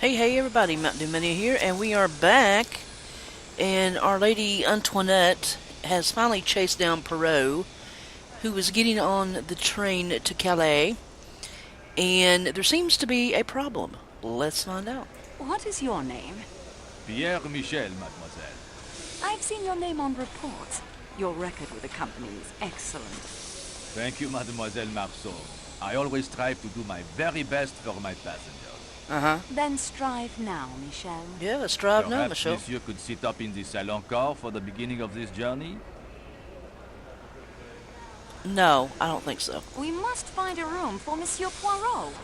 Hey everybody, Mountain Dew Mania here, and we are back, and our Lady Antoinette has finally chased down Poirot, who was getting on the train to Calais, and there seems to be a problem. Let's find out. What is your name? Pierre Michel, mademoiselle. I've seen your name on reports. Your record with the company is excellent. Thank you, mademoiselle Marceau. I always strive to do my very best for my passengers. Uh-huh. Then strive now, Michel. Yeah, let's drive now, Perhaps Michelle. monsieur could sit up in the salon car for the beginning of this journey? No, I don't think so. We must find a room for Monsieur Poirot.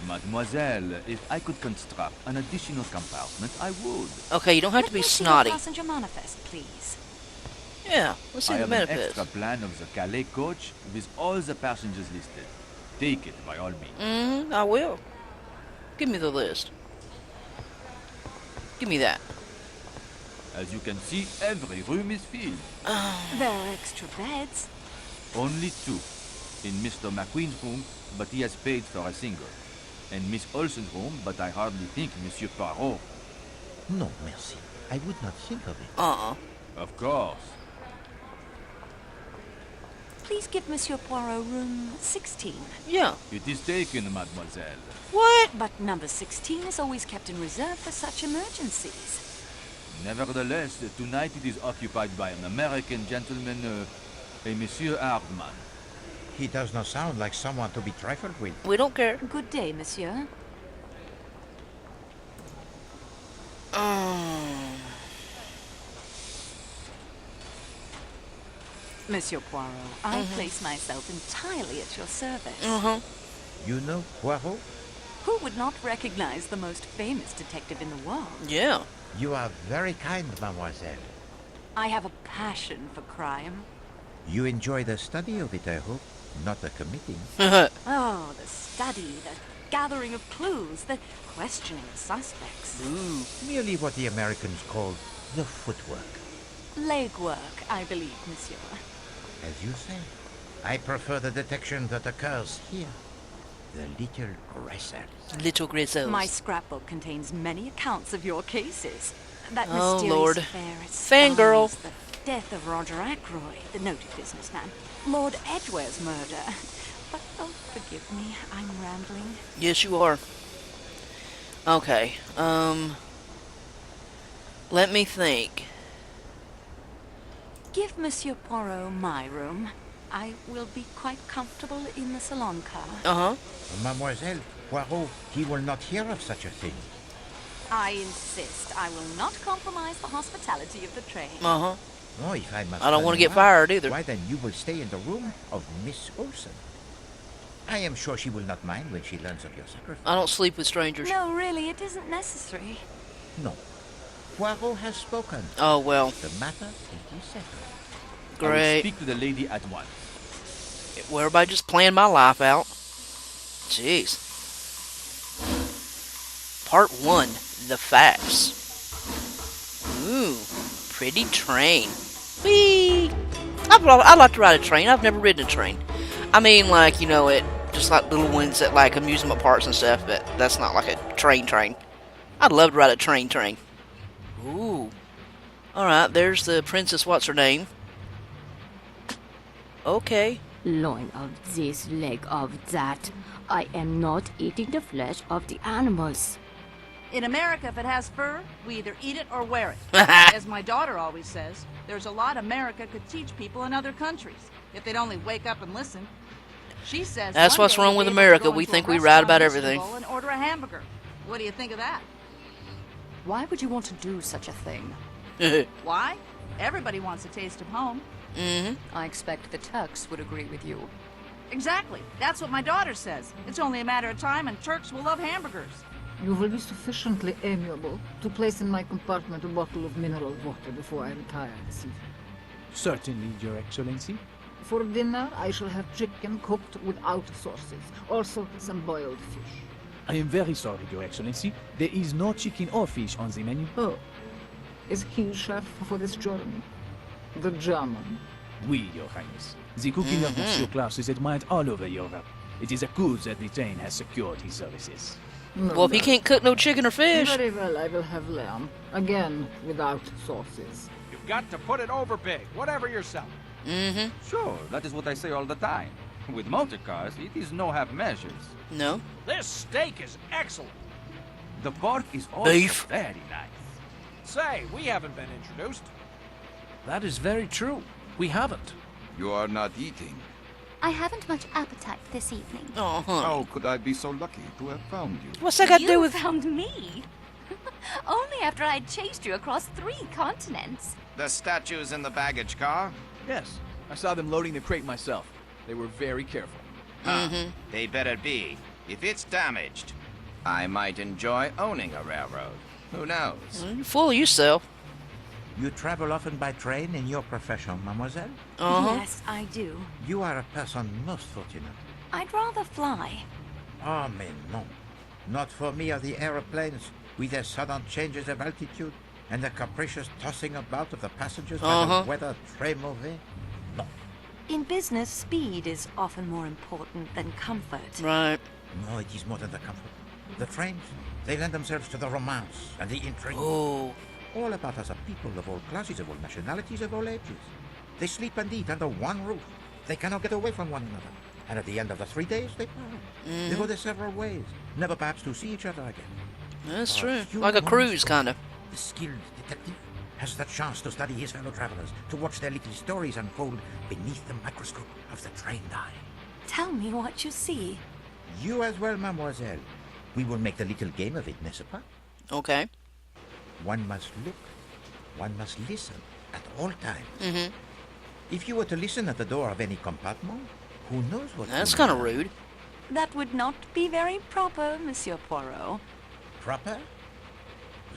Mademoiselle, if I could construct an additional compartment, I would. Okay, you don't have Let to be me see snotty. your passenger manifest, please. Yeah, let's see I the have an manifest. extra plan of the Calais coach with all the passengers listed. Take it by all means. Mm-hmm, I will. Give me the list. Give me that. As you can see, every room is filled. There are extra beds. Only two. In Mr. McQueen's room, but he has paid for a single. And Miss Olsen's room, but I hardly think Monsieur Poirot. No, merci. I would not think of it. Uh-uh. Of course. Please give Monsieur Poirot room 16. Yeah. It is taken, mademoiselle. What? But number 16 is always kept in reserve for such emergencies. Nevertheless, tonight it is occupied by an American gentleman, a Monsieur Hardman. He does not sound like someone to be trifled with. We don't care. Good day, Monsieur. Monsieur Poirot, I place myself entirely at your service. Uh-huh. You know Poirot? Who would not recognize the most famous detective in the world? Yeah. You are very kind, mademoiselle. I have a passion for crime. You enjoy the study of it, I hope, not the committing. Oh, the study, the gathering of clues, the questioning of suspects. Ooh. Merely what the Americans call the footwork. Legwork, I believe, monsieur. As you say, I prefer the detection that occurs here. The little gracers. Little Grizzles. My scrapbook contains many accounts of your cases. That Oh, mysterious Lord. affair at Fangirl. Sparks, the death of Roger Ackroyd, the noted businessman, Lord Edgware's murder. But, oh, forgive me, I'm rambling. Yes, you are. Okay. Let me think. Give Monsieur Poirot my room. I will be quite comfortable in the salon car. Uh-huh. Mademoiselle, Poirot, he will not hear of such a thing. I insist. I will not compromise the hospitality of the train. Uh-huh. Oh, if I must I don't tell want to you get now, fired either. Why then you will stay in the room of Miss Olsen. I am sure she will not mind when she learns of your sacrifice. I don't sleep with strangers. No, really, it isn't necessary. No. Poirot has spoken. Oh, well. The matter is settled. I will Great. speak to the lady at once. Well, everybody just playing my life out. Jeez. Part 1. The facts. Ooh. Pretty train. Whee! I'd like to ride a train. I've never ridden a train. I mean, like, you know, it just like little ones at, like, amusement parks and stuff, but that's not like a train. I'd love to ride a train. Ooh. Alright, there's the princess, what's her name? Okay. Loin of this, leg of that. I am not eating the flesh of the animals. In America, if it has fur, we either eat it or wear it. As my daughter always says, there's a lot America could teach people in other countries, if they'd only wake up and listen. She says That's one what's day wrong you'll with be able to America. go We into a think we restaurant write about in everything. Istanbul and order a hamburger. What do you think of that? Why would you want to do such a thing? Why? Everybody wants a taste of home. Mm-hmm. I expect the Turks would agree with you. Exactly. That's what my daughter says. It's only a matter of time and Turks will love hamburgers. You will be sufficiently amiable to place in my compartment a bottle of mineral water before I retire this evening. Certainly, Your Excellency. For dinner, I shall have chicken cooked without sauces. Also, some boiled fish. I am very sorry, Your Excellency. There is no chicken or fish on the menu. Oh, is he chef for this journey? The German. Oui, Your Highness. The cooking of Monsieur Klaus is admired all over Europe. It is a coup that the train has secured his services. No, Well, if he can't cook no chicken or fish. Very well, I will have lamb. Again, without sauces. You've got to put it over big, whatever you're selling. Mm-hmm. Sure, that is what I say all the time. With motor cars, it is no half measures. No. This steak is excellent. The pork is also Beef. very nice. Say, we haven't been introduced. That is very true. We haven't. You are not eating. I haven't much appetite this evening. Uh-huh. How could I be so lucky to have found you? What's that got to do You with... found me? Only after I'd chased you across 3 continents. The statues in the baggage car? Yes. I saw them loading the crate myself. They were very careful. Mm-hmm. They better be. If it's damaged, I might enjoy owning a railroad. Who knows? You fool yourself. You travel often by train in your profession, mademoiselle? Uh-huh. Yes, I do. You are a person most fortunate. I'd rather fly. Ah, mais non. Not for me are the aeroplanes, with their sudden changes of altitude and the capricious tossing about of the passengers by the weather très mauvais. No. In business, speed is often more important than comfort. Right. No, it is more than the comfort. The trains, they lend themselves to the romance and the intrigue. Oh. All about us are people of all classes, of all nationalities, of all ages. They sleep and eat under one roof. They cannot get away from one another. And at the end of the 3 days, they part. They go their several ways, never perhaps to see each other again. That's A true. few Like a moments cruise, ago, kind of. The skilled detective has the chance to study his fellow travelers, to watch their little stories unfold beneath the microscope of the trained eye. Tell me what you see. You as well, mademoiselle. We will make the little game of it, n'est-ce pas? Okay. One must look, one must listen at all times. Mm-hmm. If you were to listen at the door of any compartment, who knows what... That's kind of rude. That would not be very proper, Monsieur Poirot. Proper?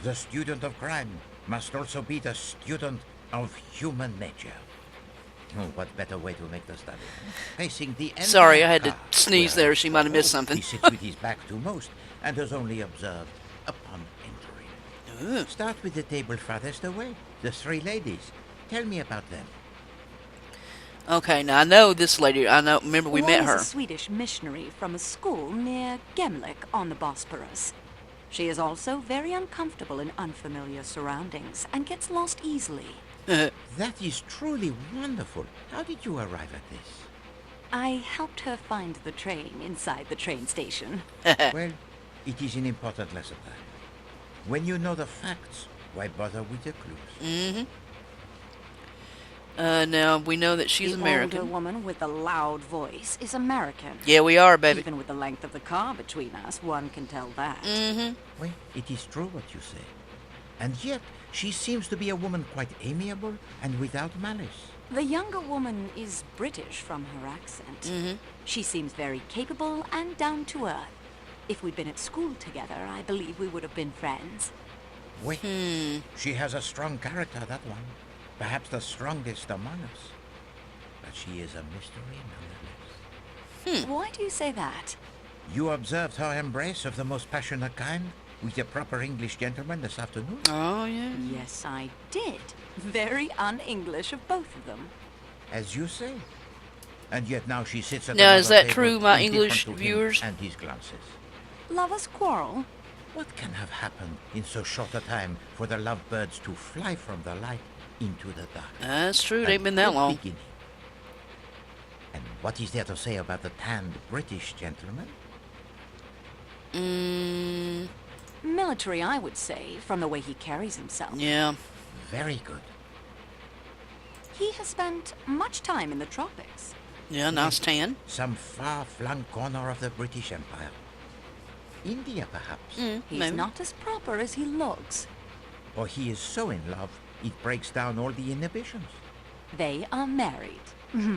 The student of crime must also be the student of human nature. Oh, what better way to make the study? Facing the end. Sorry, I had to sneeze there. She might have missed something. He sits with his back to most and is only observed upon entering. Start with the table farthest away. The 3 ladies. Tell me about them. Okay, now I know this lady. I know. Remember, we met One her. is a Swedish missionary from a school near Gemlik on the Bosporus. She is also very uncomfortable in unfamiliar surroundings and gets lost easily. That is truly wonderful. How did you arrive at this? I helped her find the train inside the train station. Well, it is an important lesson. When you know the facts, why bother with the clues? Mm-hmm. Now, we know that she's the American. older woman with the loud voice is American. Yeah, we are, baby. Even with the length of the car between us, one can tell that. Mm-hmm. Well, it is true what you say. And yet, she seems to be a woman quite amiable and without malice. The younger woman is British from her accent. Mm-hmm. She seems very capable and down to earth. If we'd been at school together, I believe we would have been friends. Wait, she has a strong character, that one. Perhaps the strongest among us. But she is a mystery nonetheless. Why do you say that? You observed her embrace of the most passionate kind with a proper English gentleman this afternoon? Oh, yeah. Yes, I did. Very un-English of both of them. As you say. And yet now she sits at Now, another is that table true, my indifferent English to him viewers? and his glances. Lovers quarrel? What can have happened in so short a time for the lovebirds to fly from the light into the dark? That's true. It A ain't been that good long. beginning. And what is there to say about the tanned British gentleman? Military, I would say, from the way he carries himself. Yeah. Very good. He has spent much time in the tropics. Yeah, nice tan. Some far-flung corner of the British Empire. India, perhaps. He's maybe. not as proper as he looks. Or he is so in love, it breaks down all the inhibitions. They are married,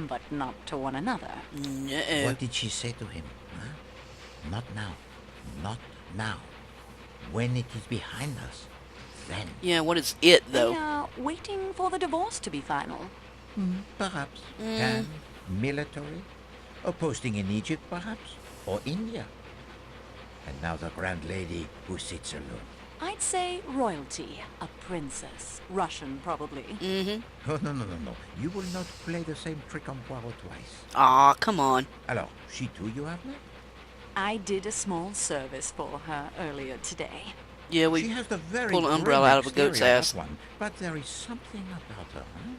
but not to one another. No. What did she say to him? Huh? Not now. Not now. When it is behind us, then. Yeah, what is it, though? They are waiting for the divorce to be final. Perhaps. Tan, military. Or posting in Egypt, perhaps. Or India. And now the grand lady who sits alone. I'd say royalty, a princess. Russian, probably. Mm-hmm. Oh, no. You will not play the same trick on Poirot twice. Aw, come on. Alors, she too you have met? I did a small service for her earlier today. Yeah, we She has the very pulled an grim umbrella out of a goat's exterior, ass. that one, but there is something about her, huh?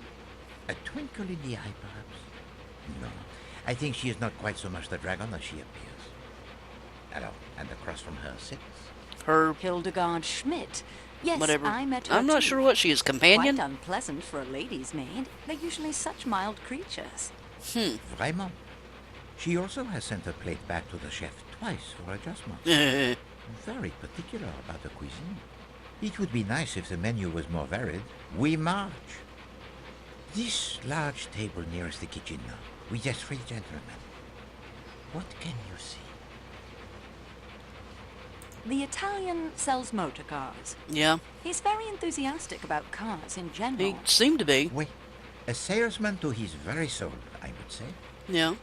A twinkle in the eye, perhaps? No, I think she is not quite so much the dragon as she appears. Hello, and across from her sits... Her... Hildegard Schmidt. Yes, whatever. I met her I'm not too. sure what she is. Companion? Quite unpleasant for a lady's maid. They're usually such mild creatures. Vraiment. She also has sent her plate back to the chef twice for adjustments. Very particular about the cuisine. It would be nice if the menu was more varied. We march. This large table nearest the kitchen now, with the 3 gentlemen. What can you see? The Italian sells motor cars. Yeah. He's very enthusiastic about cars in general. He seemed to be. Oui. A salesman to his very soul, I would say. Yeah.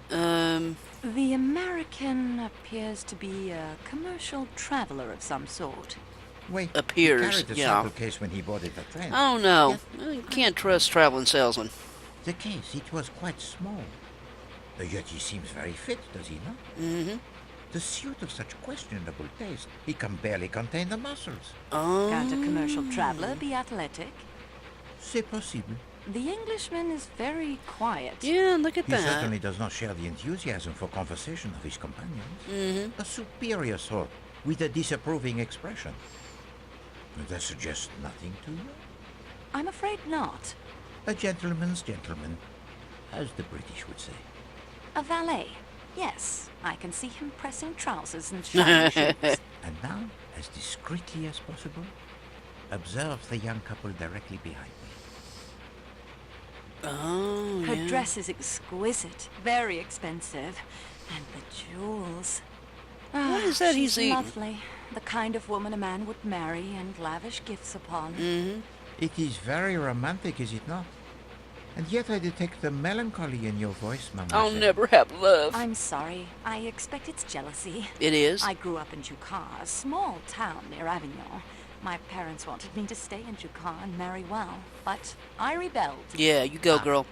The American appears to be a commercial traveler of some sort. Wait, Appears, he carried the yeah. sample case when he boarded the train. I don't know. You can't trust traveling salesmen. The case, it was quite small. Yet he seems very fit, does he not? Mm-hmm. The suit of such questionable taste, he can barely contain the muscles. Oh. Can't a commercial traveler be athletic? C'est possible. The Englishman is very quiet. Yeah, look at He that. certainly does not share the enthusiasm for conversation of his companions. Mm-hmm. A superior sort, with a disapproving expression. That suggests nothing to you? I'm afraid not. A gentleman's gentleman, as the British would say. A valet. Yes, I can see him pressing trousers and shiny shoes. And now, as discreetly as possible, observe the young couple directly behind me. Oh, Her yeah. dress is exquisite, very expensive. And the jewels. What is that she's he's eating? lovely. The kind of woman a man would marry and lavish gifts upon. Mm-hmm. It is very romantic, is it not? And yet I detect the melancholy in your voice, mademoiselle. I'll never have love. I'm sorry. I expect it's jealousy. It is. I grew up in Jucar, a small town near Avignon. My parents wanted me to stay in Jucar and marry well, but I rebelled. Yeah, you go, girl.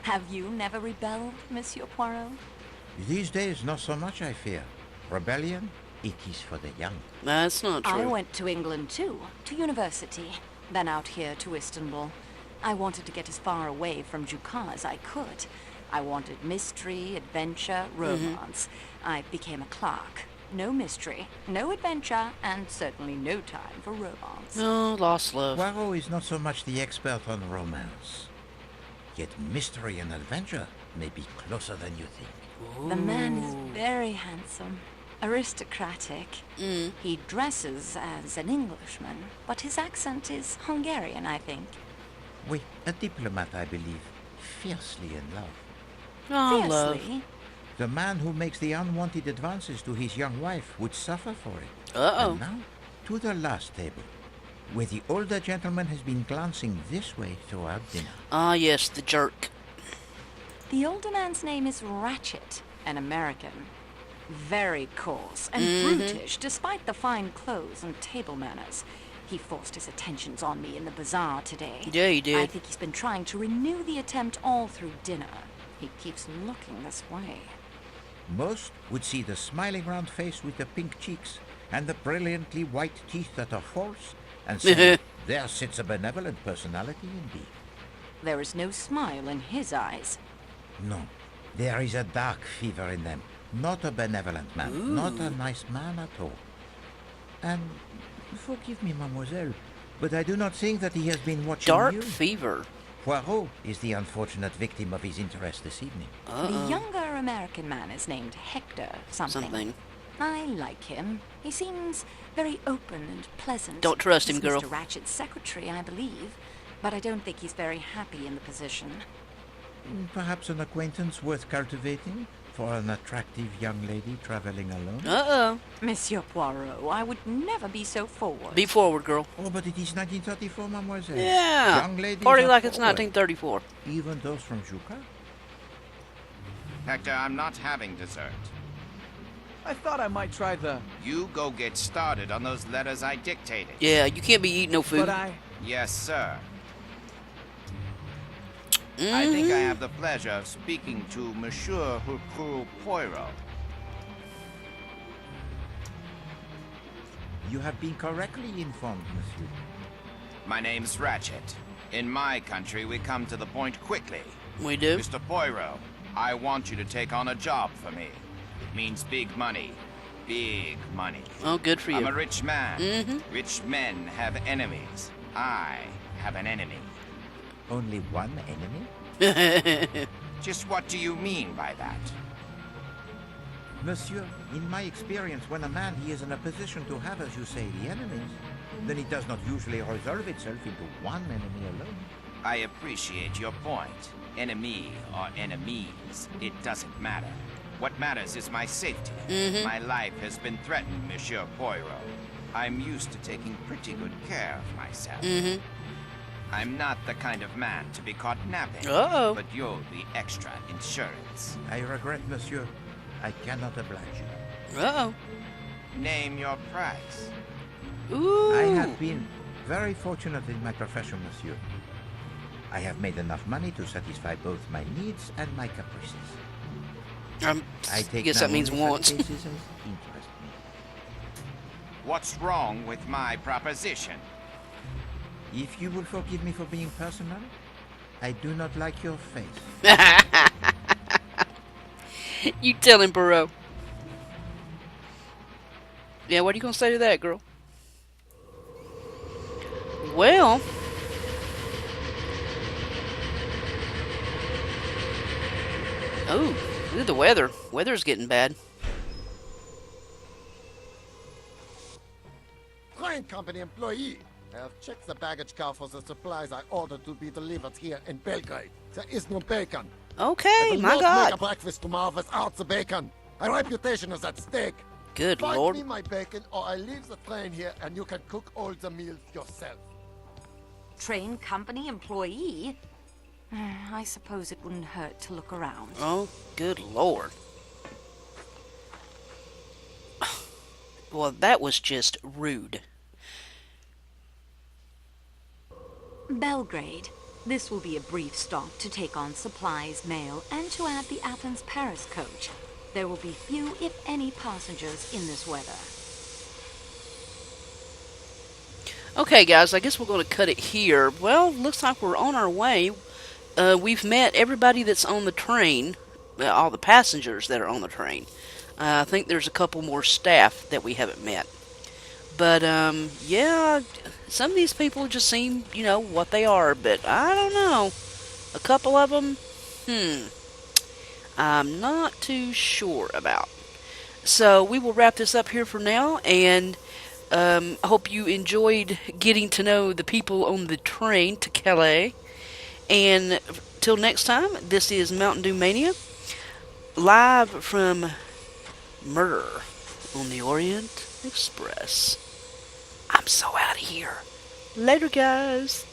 Have you never rebelled, Monsieur Poirot? These days, not so much, I fear. Rebellion, it is for the young. That's not true. I went to England too, to university, then out here to Istanbul. I wanted to get as far away from Jucar as I could. I wanted mystery, adventure, romance. I became a clerk. No mystery, no adventure, and certainly no time for romance. No, lost love. Poirot is not so much the expert on romance. Yet mystery and adventure may be closer than you think. The man is very handsome, aristocratic. Mm. He dresses as an Englishman, but his accent is Hungarian, I think. Oui, a diplomat, I believe, fiercely in love. Oh, love. Fiercely. The man who makes the unwanted advances to his young wife would suffer for it. Uh-oh. And now, to the last table, where the older gentleman has been glancing this way throughout dinner. Ah, yes, the jerk. The older man's name is Ratchet, an American. Very coarse and brutish, despite the fine clothes and table manners. He forced his attentions on me in the bazaar today. Yeah, he did. I think he's been trying to renew the attempt all through dinner. He keeps looking this way. Most would see the smiling round face with the pink cheeks and the brilliantly white teeth that are false and say, there sits a benevolent personality indeed. There is no smile in his eyes. No, there is a dark fever in them. Not a benevolent man, not a nice man at all. And forgive me, mademoiselle, but I do not think that he has been watching Dark you. fever. Poirot is the unfortunate victim of his interest this evening. The younger American man is named Hector something. I like him. He seems very open and pleasant. Don't trust him, He's girl. Mr. Ratchet's secretary, I believe. But I don't think he's very happy in the position. Perhaps an acquaintance worth cultivating for an attractive young lady traveling alone? Uh-oh. Monsieur Poirot, I would never be so forward. Be forward, girl. Oh, but it is 1934, mademoiselle. Yeah. Young ladies Party are like it's forward. 1934. Even those from Juka? Hector, I'm not having dessert. I thought I might try the... You go get started on those letters I dictated. Yeah, you can't be eating no food. But I... Yes, sir. I think I have the pleasure of speaking to Monsieur Hercule Poirot. You have been correctly informed, monsieur. My name's Ratchet. In my country, we come to the point quickly. We do? Mr. Poirot, I want you to take on a job for me. It means big money. Big money. Oh, good for you. I'm a rich man. Mm-hmm. Rich men have enemies. I have an enemy. Only one enemy? Just what do you mean by that? Monsieur, in my experience, when a man he is in a position to have, as you say, the enemies, then it does not usually resolve itself into one enemy alone. I appreciate your point. Enemy or enemies, it doesn't matter. What matters is my safety. My life has been threatened, Monsieur Poirot. I'm used to taking pretty good care of myself. I'm not the kind of man to be caught napping. But you'll be extra insurance. I regret, monsieur. I cannot oblige you. Name your price. Ooh. I have been very fortunate in my profession, monsieur. I have made enough money to satisfy both my needs and my caprices. I guess that means wants. Interest me. What's wrong with my proposition? If you will forgive me for being personal, I do not like your face. You tell him, Poirot. Yeah, what are you going to say to that, girl? Well... Oh, look at the weather. Weather's getting bad. Train company employee. I have checked the baggage car for the supplies I ordered to be delivered here in Belgrade. There is no bacon. Okay, my I will not God. make a breakfast tomorrow without the bacon. My reputation is at stake. Good Find Lord. me my bacon, or I leave the train here and you can cook all the meals yourself. Train company employee? I suppose it wouldn't hurt to look around. Oh, good Lord. Well, that was just rude. Belgrade. This will be a brief stop to take on supplies, mail, and to add the Athens-Paris coach. There will be few, if any, passengers in this weather. Okay, guys, I guess we're going to cut it here. Well, looks like we're on our way. We've met everybody that's on the train, all the passengers that are on the train. I think there's a couple more staff that we haven't met. But, yeah, some of these people just seem, you know, what they are, but I don't know. A couple of them, I'm not too sure about. So, we will wrap this up here for now, and I hope you enjoyed getting to know the people on the train to Calais. And till next time, this is Mountain Dew Mania, live from Murder on the Orient Express. I'm so out of here. Later, guys.